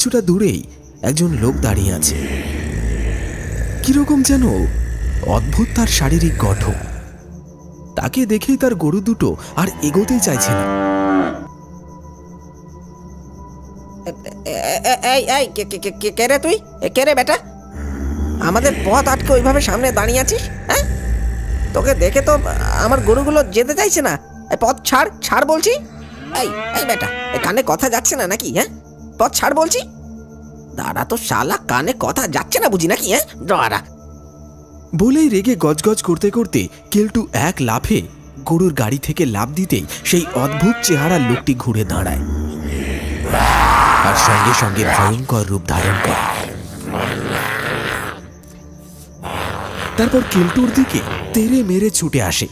কিছুটা দূরেই একজন লোক দাঁড়িয়ে আছে। কিরকম যেন অদ্ভুত তার শারীরিক গঠন। তাকে দেখেই তার গরু দুটো আর এগোতেই চাইছে না। এই কে রে তুই? কে রে বেটা? আমাদের পথ আটকে ওইভাবে সামনে দাঁড়িয়ে আছিস? হ্যাঁ, তোকে দেখে তো আমার গরুগুলো যেতে চাইছে না। পথ ছাড়, ছাড় বলছি। এই এই বেটা, কানে কথা যাচ্ছে না নাকি? হ্যাঁ, পথ ছাড় বলছি। দাঁড়া তো শালা, কানে কথা যাচ্ছে না বুঝি নাকি? হ্যাঁ, দাঁড়া। বলেই রেগে গজগজ করতে করতে কেলটু এক লাফে গরুর গাড়ি থেকে লাফ দিতেই সেই অদ্ভুত চেহারার লোকটি ঘুরে দাঁড়ায় আর সঙ্গে সঙ্গে ভয়ঙ্কর রূপ ধারণ করে। তারপর কেলটুর দিকে তেড়ে মেরে ছুটে আসে।